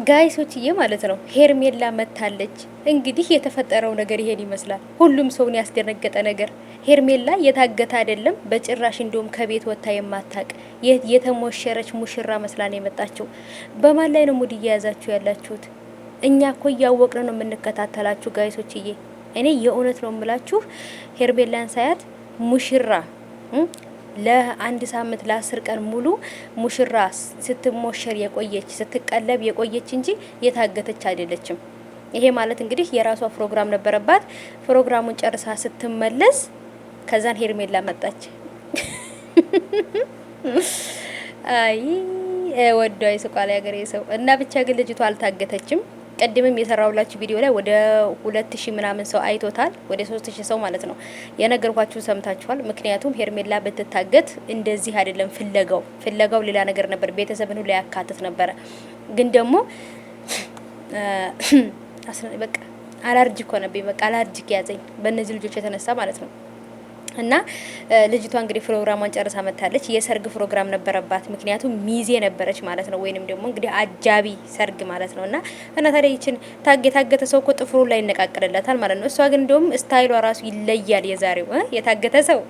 ጋይሶችዬ ማለት ነው ሄርሜላ መታለች። እንግዲህ የተፈጠረው ነገር ይሄን ይመስላል። ሁሉም ሰውን ያስደነገጠ ነገር ሄርሜላ የታገተ አይደለም በጭራሽ። እንዲሁም ከቤት ወጥታ የማታቅ የተሞሸረች ሙሽራ መስላን የመጣችው። በማን ላይ ነው ሙድ እየያዛችሁ ያላችሁት? እኛ እኮ እያወቅን ነው የምንከታተላችሁ ጋይሶችዬ። እኔ የእውነት ነው የምላችሁ ሄርሜላን ሳያት ሙሽራ ለአንድ ሳምንት ለ10 ቀን ሙሉ ሙሽራ ስትሞሸር የቆየች ስትቀለብ የቆየች እንጂ የታገተች አይደለችም። ይሄ ማለት እንግዲህ የራሷ ፕሮግራም ነበረባት። ፕሮግራሙን ጨርሳ ስትመለስ ከዛን ሄርሜላ መጣች። አይ ወዷ ይስቋል ያገሬ ሰው እና ብቻ ግን ልጅቷ አልታገተችም። ቀድምም የሰራውላችሁ ቪዲዮ ላይ ወደ 2000 ምናምን ሰው አይቶታል። ወደ 3000 ሰው ማለት ነው። የነገርኳችሁ ሰምታችኋል። ምክንያቱም ሄርሜላ ብትታገት እንደዚህ አይደለም። ፍለጋው ሌላ ነገር ነበር። ቤተሰብን ሁሉ ያካትት ነበረ። ግን ደግሞ በቃ አላርጂክ ሆነብኝ። በቃ አላርጂክ ያዘኝ በእነዚህ ልጆች የተነሳ ማለት ነው። እና ልጅቷ እንግዲህ ፕሮግራሟን ጨርሳ መታለች። የሰርግ ፕሮግራም ነበረባት። ምክንያቱም ሚዜ ነበረች ማለት ነው። ወይንም ደግሞ እንግዲህ አጃቢ ሰርግ ማለት ነውና እና ታዲያ ይችን የታገተ ሰው እኮ ጥፍሩ ላይ ይነቃቀልለታል ማለት ነው። እሷ ግን እንደውም ስታይሏ ራሱ ይለያል። የዛሬው የታገተ ሰው